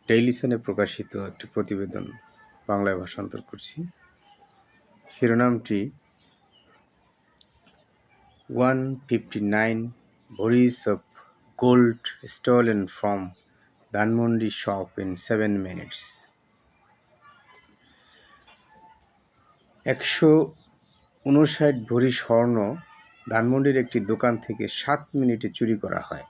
Daily সানে প্রকাশিত একটি প্রতিবেদন বাংলায় ভাষান্তর করছি। শিরোনামটি 159 Boris of gold stolen from Dhanmondi shop in 7 minutes। 159 ভরি স্বর্ণ ধানমন্ডির একটি দোকান থেকে 7 মিনিটে চুরি করা হয়।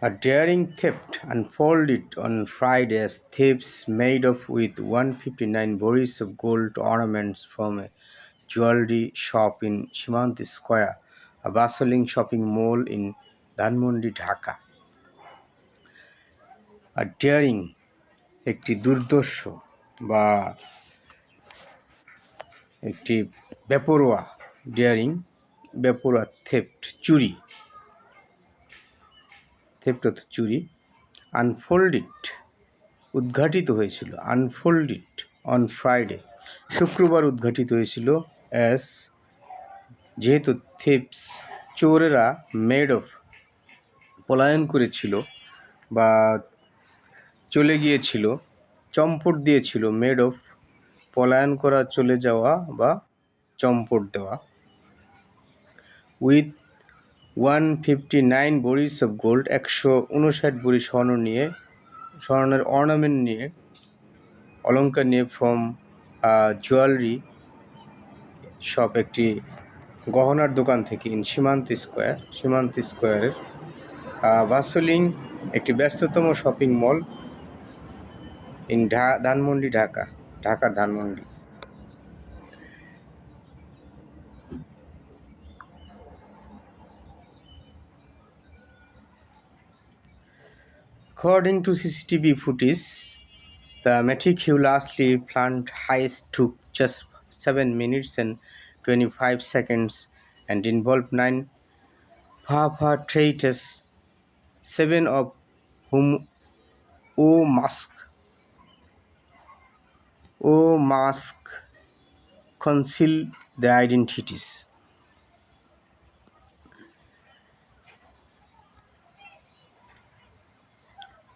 A daring theft unfolded on Friday as thieves made off with 159 boris of gold ornaments from a jewelry shop in Shyamanthy Square, a bustling shopping mall in Dhanmondi, Dhaka. A daring একটি দুর্দর্শ বা একটি বেপরোয়া বেপরোয়া theft চুরি unfolded উদ্ঘাটিত হয়েছিল on Friday শুক্রবার উদ্ঘাটিত হয়েছিল as যেহেতু থিপস চোরেরা মেড অফ পলায়ন করেছিল বা চলে গিয়েছিল চম্পট দিয়েছিল মেড অফ পলায়ন করা চলে যাওয়া বা চম্পট দেওয়া উইথ 159 boris of gold 159 ভরি স্বর্ণের অর্নামেন্ট নিয়ে অলঙ্কার নিয়ে ফ্রম জুয়েলারি শপ একটি গহনার দোকান থেকে ইন সীমান্তি স্কোয়ারের বাসলিং একটি ব্যস্ততম শপিং মল ইন ধানমন্ডি ঢাকার Dhanmondi. According to CCTV footage, the meticulously planned heist took just 7 minutes and 25 seconds and involved 9 perpetrators, 7 of whom mask conceal their identities.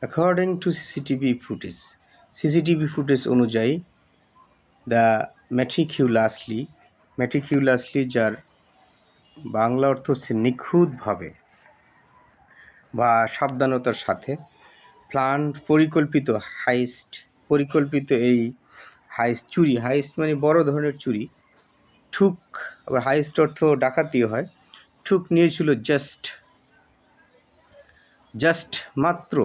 According to CCTV footage অনুযায়ী the মেটিকিউলাসলি যার বাংলা অর্থ হচ্ছে নিখুঁতভাবে বা সাবধানতার সাথে পরিকল্পিত এই চুরি মানে বড় ধরনের চুরি ঠুক আবার হাইস্ট অর্থ ডাকাতিও হয় ঠুক নিয়েছিল জাস্ট মাত্র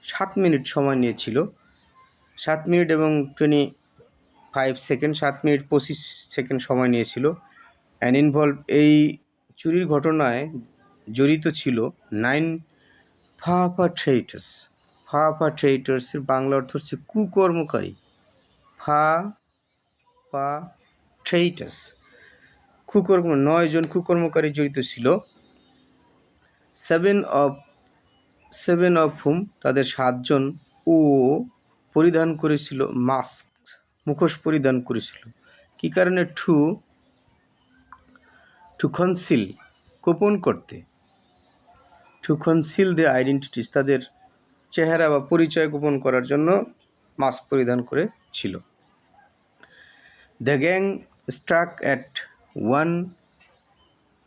7 মিনিট সময় নিয়েছিল 7 মিনিট এবং 25 সেকেন্ড 7 মিনিট 25 সেকেন্ড সময় নিয়েছিল অ্যান্ড ইনভলভ এই চুরির ঘটনায় জড়িত ছিল 9 পারপাট্রেটরসের বাংলা অর্থ হচ্ছে কুকর্মকারী পারপাট্রেটরস 9 জন কুকর্মকারী জড়িত ছিল 7 of whom তাদের 7 জন পরিধান করেছিল মুখোশ পরিধান করেছিল কি কারণে টু কনসিল গোপন করতে টু কনসিল দ্য আইডেন্টিটিস তাদের চেহারা বা পরিচয় গোপন করার জন্য মাস্ক পরিধান করেছিল। The gang struck at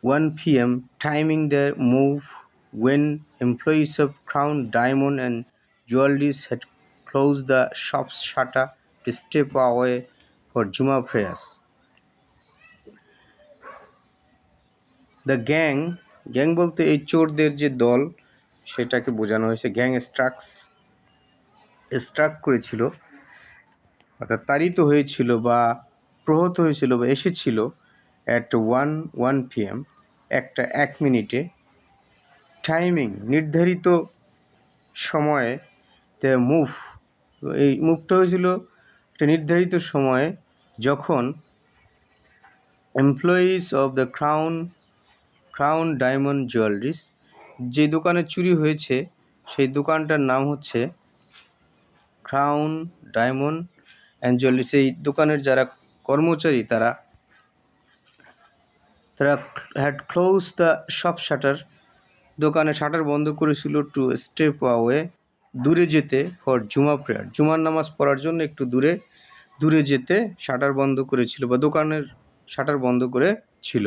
1 p.m. timing their move when employees of Crown Diamond and Jewelries had closed the shop's shutter to step away for Juma prayers. The gang বলতে এই চোরদের যে দল সেটাকে বোঝানো হয়েছে গ্যাং স্ট্রাক করেছিল অর্থাৎ তাড়িত হয়েছিল বা প্রহত হয়েছিল বা এসেছিল অ্যাট 1 p.m. 1 মিনিটে টাইমিং নির্ধারিত সময়ে দ্য এই মুভটা হয়েছিল একটা নির্ধারিত সময়ে যখন employees of the crown diamond jewellers যে দোকানে চুরি হয়েছে সেই দোকানটার নাম হচ্ছে ক্রাউন ডায়মন্ড অ্যান্ড জুয়েলারিস এই দোকানের যারা কর্মচারী তারা তারা had close the shop shutter, দোকানে শাটার বন্ধ করেছিল, টু স্টেপ অ্যাওয়ে, দূরে যেতে, ফর জুমা প্রেয়ার, জুমার নামাজ পড়ার জন্য একটু দূরে যেতে শাটার বন্ধ করেছিল বা দোকানের শাটার বন্ধ করে ছিল।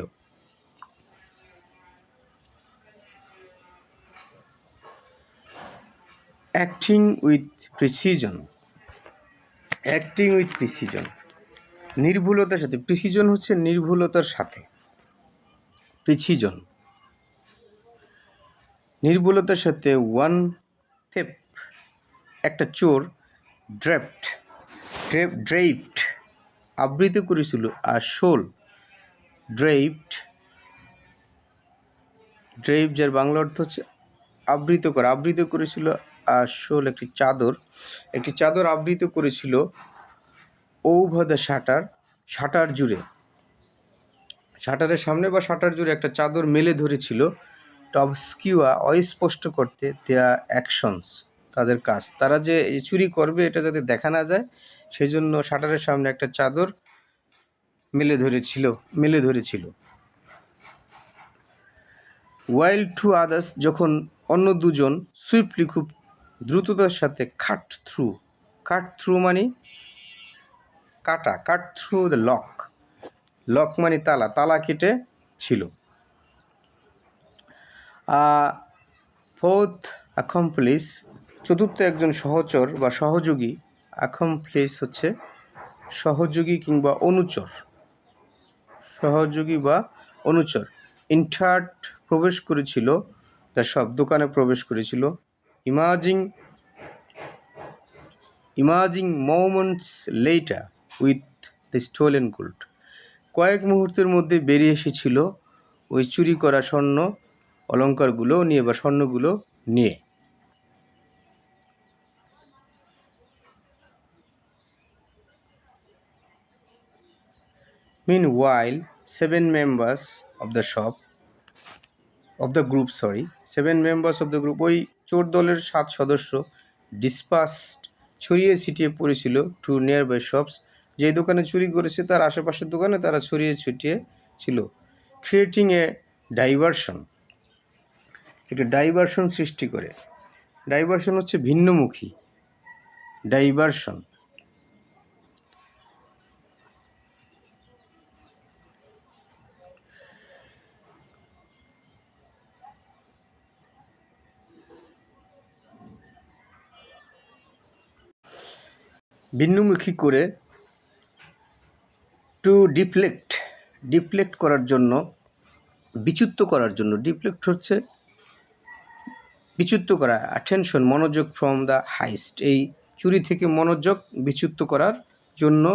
Acting with precision, acting with precision, নির্ভুলতার সাথে, প্রিসিজন হচ্ছে নির্ভুলতার সাথে, প্রিসিজন নির্ভুলতার সাথে। ওয়ান থেপ, একটা চোর, ড্রেপড আবৃত করেছিল, আর শোল, ড্রেপড যার বাংলা অর্থ হচ্ছে আবৃত করেছিল, আর শোল একটি চাদর আবৃত করেছিল, ওভার দ্য শাটার জুড়ে, শাটারের সামনে বা শাটার জুড়ে একটা চাদর মেলে ধরেছিল, টু অবস্কিউর, অস্পষ্ট করতে, দেয়ার অ্যাকশনস, তাদের কাজ, তারা যে চুরি করবে এটা যাতে দেখা না যায় সেই জন্য শাটারের সামনে একটা চাদর মেলে ধরেছিল। ওয়াইল টু আদার্স, যখন অন্য দুজন, সুইফটলি, খুব দ্রুততার সাথে, কাট থ্রু মানে কাট থ্রু দ্য লক মানে তালা কেটে ছিল। ফোর্থ অ্যাকম্প্লিস, চতুর্থ একজন সহচর বা সহযোগী, অ্যাকম্প্লিস হচ্ছে সহযোগী কিংবা অনুচর, ইন্টার্ড প্রবেশ করেছিল, তার সব দোকানে প্রবেশ করেছিল, imaging moments later with the stolen gold, কয়েক মুহূর্তের মধ্যে বেরিয়ে এসেছিল ওই চুরি করা স্বর্ণ অলঙ্কারগুলো নিয়ে বা স্বর্ণগুলো নিয়ে। Meanwhile, 7 members of the group, ওই চোর দলের 7 সদস্য, ডিসপাসড, ছড়িয়ে ছিটিয়ে পড়েছিল, টু নিয়ারবাই শপস, যেই দোকানে চুরি করেছে তার আশেপাশের দোকানে তারা ছড়িয়ে ছিটিয়ে ছিল, ক্রিয়েটিং এ ডাইভারশন, একটা ডাইভারশন সৃষ্টি করে। ডাইভারশন হচ্ছে ভিন্নমুখী, ডাইভারশন। ভিন্নমুখী করে, টু ডিফ্লেক্ট করার জন্য, বিচ্যুত করার জন্য, ডিফ্লেক্ট হচ্ছে বিচ্যুত করা, অ্যাটেনশন, মনোযোগ, ফ্রম দ্য হাইস্ট, এই চুরি থেকে মনোযোগ বিচ্যুত করার জন্য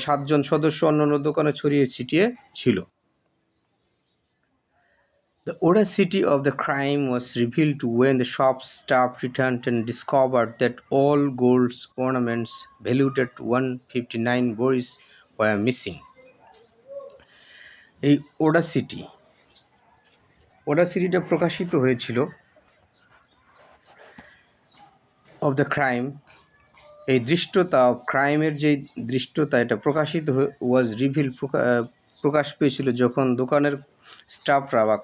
7 জন সদস্য অন্যান্য দোকানে ছড়িয়ে ছিটিয়ে ছিল। The audacity of the crime was revealed when the shop staff returned and discovered that all gold ornaments valued at 159 boris were missing. এই ওডাসিটিটা প্রকাশিত হয়েছিল, অফ দ্য ক্রাইম, এই দৃষ্টতা, ক্রাইমের যে দৃষ্টতা এটা প্রকাশিত ওয়াজ রিভিল, প্রকাশ পেয়েছিল যখন দোকানের স্টাফরা বা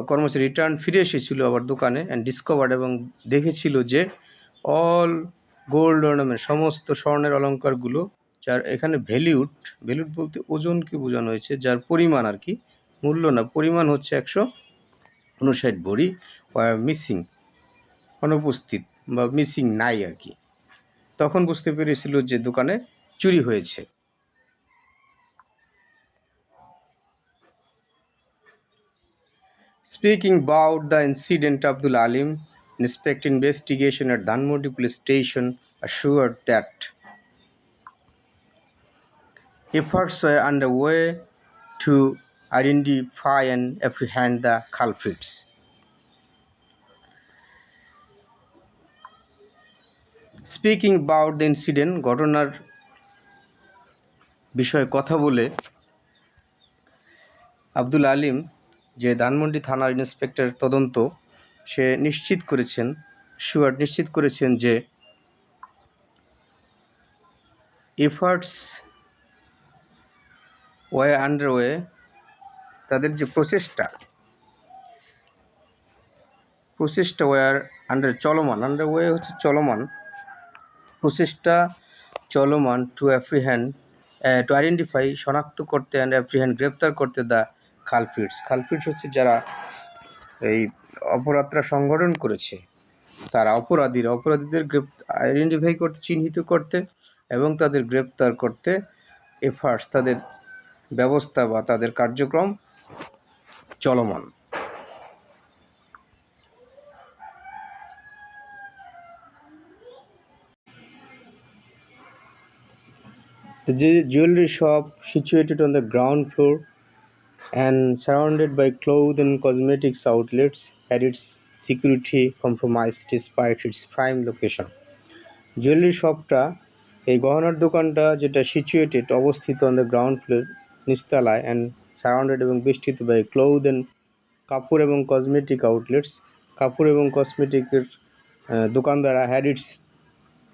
কর্মচারী রিটার্ন ফিরে এসেছিল আবার দোকানে, অ্যান্ড ডিসকভার্ড, এবং দেখেছিল যে, অল গোল্ড অর্নামেন্ট, সমস্ত স্বর্ণের অলঙ্কারগুলো, যার এখানে ভ্যালিউড বলতে ওজনকে বোঝানো হয়েছে, যার পরিমাণ আর কি, মূল্য না, পরিমাণ হচ্ছে 159 ভরি, ওয়ার মিসিং, অনুপস্থিত বা মিসিং নাই আর কি, তখন বুঝতে পেরেছিল যে দোকানে চুরি হয়েছে। Speaking about the incident, Abdul Alim, Inspector Investigation at Dhanmondi Police Station, assured that efforts were underway to identify and apprehend the culprits. Speaking about the incident, ঘটনার বিষয়ে কথা বলে আব্দুল আলিম, যে ধানমন্ডি থানার ইন্সপেক্টর তদন্ত, সে নিশ্চিত করেছেন যে এফার্টস ওয়ে আন্ডারওয়ে, তাদের যে প্রসেসটা ওয়ার চলমান, আন্ডারওয়ে হচ্ছে চলমান, প্রসেসটা চলমান টু আইডেন্টিফাই, শনাক্ত করতে, অ্যান্ড অ্যাপ্রিহ্যান্ড, গ্রেপ্তার করতে দ্য কালপ্রিটস হচ্ছে যারা এই অপরাধটা সংগঠন করেছে, তারা অপরাধীদের আইডেন্টিফাই করতে, চিহ্নিত করতে এবং তাদের গ্রেপ্তার করতে এফার্টস, তাদের ব্যবস্থা বা তাদের কার্যক্রম চলমান। The jewelry shop, situated on the ground floor and surrounded by clothes and cosmetics outlets, had its security compromised despite its prime location. Jewellery শপটা, এই গহনার দোকানটা যেটা অবস্থিত অন দ্য গ্রাউন্ড ফ্লোর, নিচতলায়, অ্যান্ড সারাউন্ডেড এবং বেষ্টিত বাই ক্লোথ অ্যান্ড কাপড় এবং কসমেটিক আউটলেটস, কাপড় এবং কসমেটিকের দোকানদারা, হ্যাড ইটস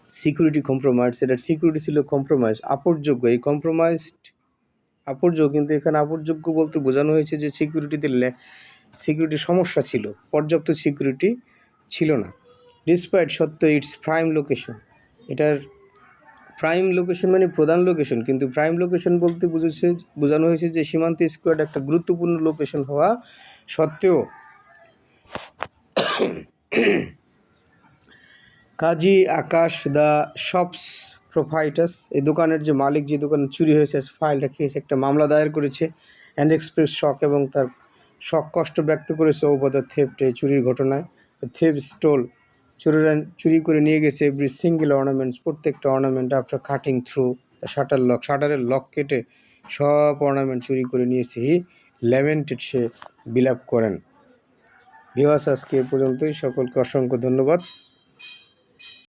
সিকিউরিটি কম্প্রোমাইজ, এটার সিকিউরিটি ছিল কম্প্রোমাইজ, আপরযোগ্য। এই আপরযোগ্য, কিন্তু এখানে আপরযোগ্য বলতে বোঝানো হয়েছে যে সিকিউরিটি সমস্যা ছিল, পর্যাপ্ত সিকিউরিটি ছিল না। ডিসপাইট, সত্ত্বেও, ইটস প্রাইম লোকেশন, এটার প্রাইম লোকেশন মানে প্রধান লোকেশন, কিন্তু প্রাইম লোকেশন বলতে বোঝানো হয়েছে যে সীমান্ত স্কোয়ার একটা গুরুত্বপূর্ণ লোকেশন হওয়া সত্ত্বেও কাজী আকাশ দ্য শপস প্রোপ্রাইটার্স, এই দোকানের যে মালিক, যে দোকান চুরি হয়েছে, ফাইলটা খেয়েছে, একটা মামলা দায়ের করেছে, অ্যান্ড এক্সপ্রেস শক, এবং তার কষ্ট ব্যক্ত করেছে ওভার দ্য থেফট, এই চুরির ঘটনায়। থেফট স্টোল, চুরি করে নিয়ে গেছে এভরি সিঙ্গেল অর্নামেন্টস, প্রত্যেকটা ornament, after cutting through শাটারের lock কেটে সব অর্নামেন্ট চুরি করে নিয়েছে। হি ল্যামেন্টেড, সে বিলাপ করেন। ভিউয়ার্স, আজকে এ পর্যন্তই। সকলকে অসংখ্য ধন্যবাদ।